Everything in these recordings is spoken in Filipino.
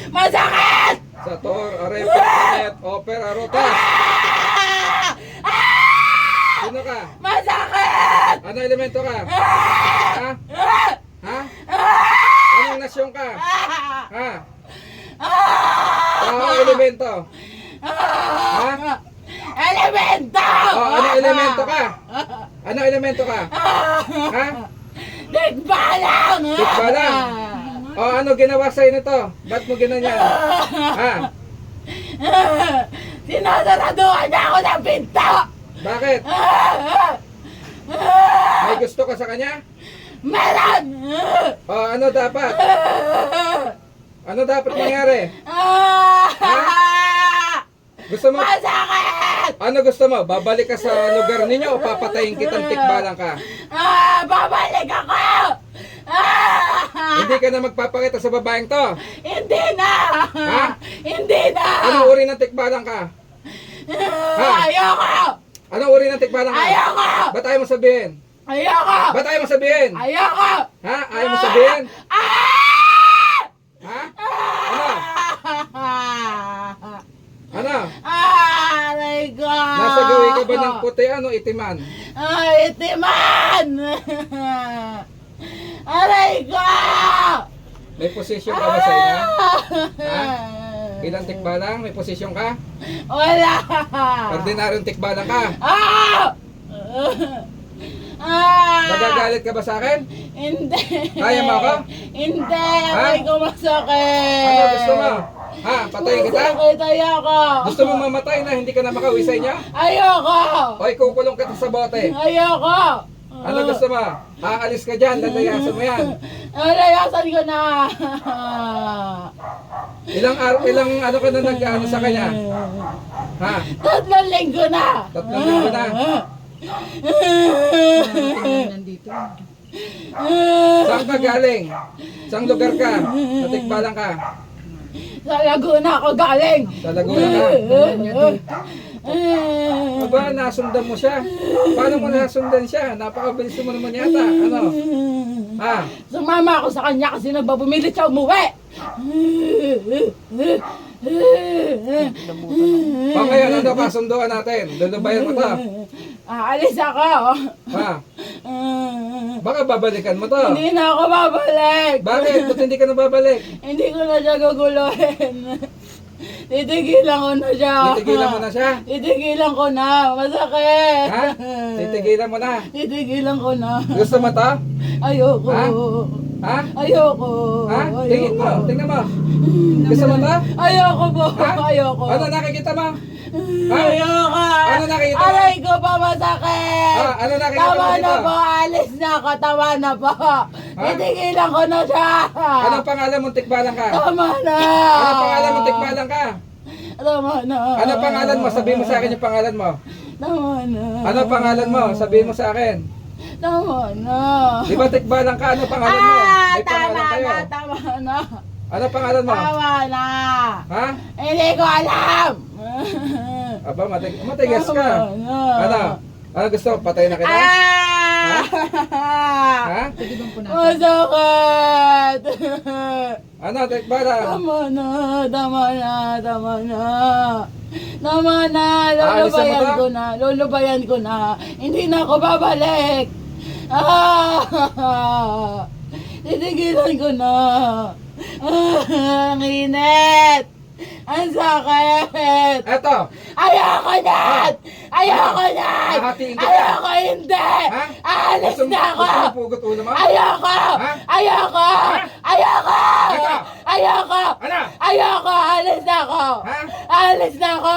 Masakit! Sator, Arepanet, Oper, Arotas. Sino ka? Masakit! Ano elemento ka? Ha? Ha? Anong nasyon ka? Ha? Anong elemento? Ha? Elemento! Anong elemento ka? Anong elemento ka? Ha? Tikbalang! Tikbalang? Ano ginawa sa'yo nito? Ba't mo ginanyan? Ha? Sinasaraduhan niya ako ng pinto! Bakit? May gusto ka sa kanya? Meron! Ano dapat? Ano dapat mangyari? Gusto mo? Masakit! Ano gusto mo? Babalik ka sa lugar ninyo o papatayin kitang tikbalang ka? Babalik ako! Hindi ka na magpapakita sa babaeng to? Hindi na! Ha? Hindi na! Anong uri ng tikbalang ka? Ha? Ayoko! Anong uri ng tikbalang ka? Ayoko! Ba't ayaw mo sabihin? Ayoko! Ba't ayaw mo sabihin? Ayoko! Ha? Ayaw mo sabihin? Ha? Ano? Ano? Aray ko! Nasa gawi ka ba ng puti ano itiman? Ay, itiman! Aray ko! May posisyon ka ba sa inyo? Ha? Ilang tikbalang? May posisyon ka? Wala! Ordinaryong tikbalang ka? Nagagalit ka ba sa akin? Hindi! Kaya mo ako? Hindi! Aray ko masakit! Ano gusto mo? Ha? Patayin kita? Masakit, ayoko! Gusto mo mamatay na hindi ka na makauwi sa inyo? Ayoko! O ikukulong kita sa bote? Ayoko! Ano gusto mo? Aalis ka dyan, lalayasan mo yan. Layasan ko na! Ilang ano ka na nag-ano sa kanya? Ha? 3 linggo na! 3 linggo na. Nandito. Saan ka galing? Saan lugar ka? Natikbalang ka? Sa Laguna ako galing! Sa Laguna ka? Aba, nasundan mo siya. Paano mo nasundan siya? Napakabilis mo naman yata. Ano? Ha? Sumama ako sa kanya kasi nagbabumilit siya umuwi! Ngayon, ano kasunduan natin? Lulubayan mo to. Aalis ako! Ha? Baka babalikan mo to. Hindi na ako babalik! Bakit? Ba't hindi ka na babalik? Hindi ko na siya guguluhin! Titigilan ko na siya! Titigilan mo na siya? Titigilan ko na! Masakit! Ha? Titigilan mo na? Titigilan ko na! Gusto mo to? Ayoko! Ha? Ha? Ayoko! Ha? Tingin mo, Ayoko! tingnan mo. Gusto mo to? Ayoko po! Ha? Ayoko! Ano nakikita mo? Ha? Ayoko! Ano nakita mo? Aray ko pa masakit! Ha? Ano nakita mo Tama na dito? po! Alis na ako! Tama na po! Titigilan ko na siya! Anong pangalan mong tikbalang ka? Tama na! Anong pangalan mong tikbalang ka? Tama na! Anong pangalan mo? Sabihin mo sa akin yung pangalan mo. Tama na! Anong pangalan mo? Sabihin mo sa akin. Tama na! Di ba tikbalang ka? Anong pangalan mo? May Tama pangalan kayo. na! Tama na! Anong pangalan mo? Tama na! Ha? Hindi ko alam! Aba, matigas ka. Tama na! Ano? Ano gusto? Patay na kita? Ha? Pagibang po natin. Masakit! Ano, tikbalang? Tama na! Tama na! Tama na! Tama na! Aalisan mo Lulubayan ba? ko na! Lulubayan ko na! Hindi na ako babalik! Titigilan ko na! Ang init! Ang sakit! Eto! Ayoko na! Ayoko na! Hahatiin kita. Ayoko hindi! Ha? Aalis Gusto mo- na ako! Gusto mo pugot ulo mo? Ayoko! Ha? Ayoko! Ayoko! Ito. Ayoko! Ano? Ayoko! Alis na ako! Ha? Alis na ako!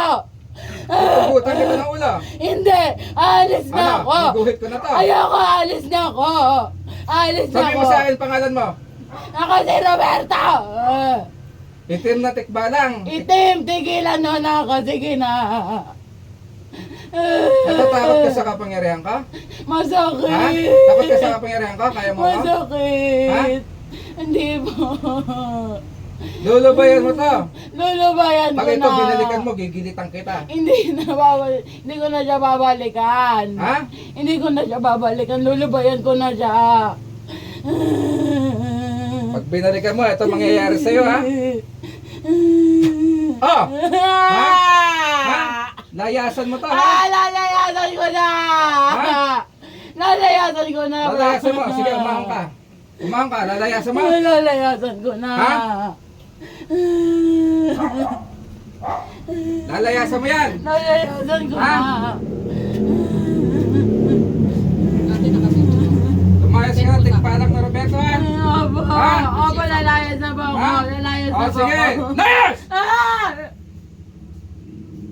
Pugutan kita ng ulo. Hindi! Alis na Ano? ako! Maguhit ko na to. Ayoko! Alis na ako! Alis na Sabihin ako! mo sa akin pangalan mo. Ako si Roberto! Itim na tikbalang. Itim! Tigilan mo na ako! Sige na! Natatakot ka sa kapangyarihan ka? Masakit! Ha? Takot ka sa kapangyarihan ka? Kaya mo ako? Masakit! Hindi po. Lulubayan mo to. Lulubayan Pag ko ito na. binalikan mo, gigilitan kita. Hindi ko na siya babalikan. Ha? Hindi ko na siya babalikan. Lulubayan ko na siya. Pag Pag binalikan mo, ito mangyayari sa'yo, ha? Oh! Ha? Layasan mo to, ha? Lalayasan ko na! Ha? Lalayasan ko na! Lalayasan mo. Sige, umahon ka. Umahon ka, lalayasan mo. Lalayasan ko na! Ha? Lalayasan mo yan. Lalayasan ko Ha? na! Lumayas ka na, tigpalang na Roberto, ha? Opo, Ha? opo, lalayas na po ako. Ha? Lalayas na O, po sige. ako. Layas! Ah!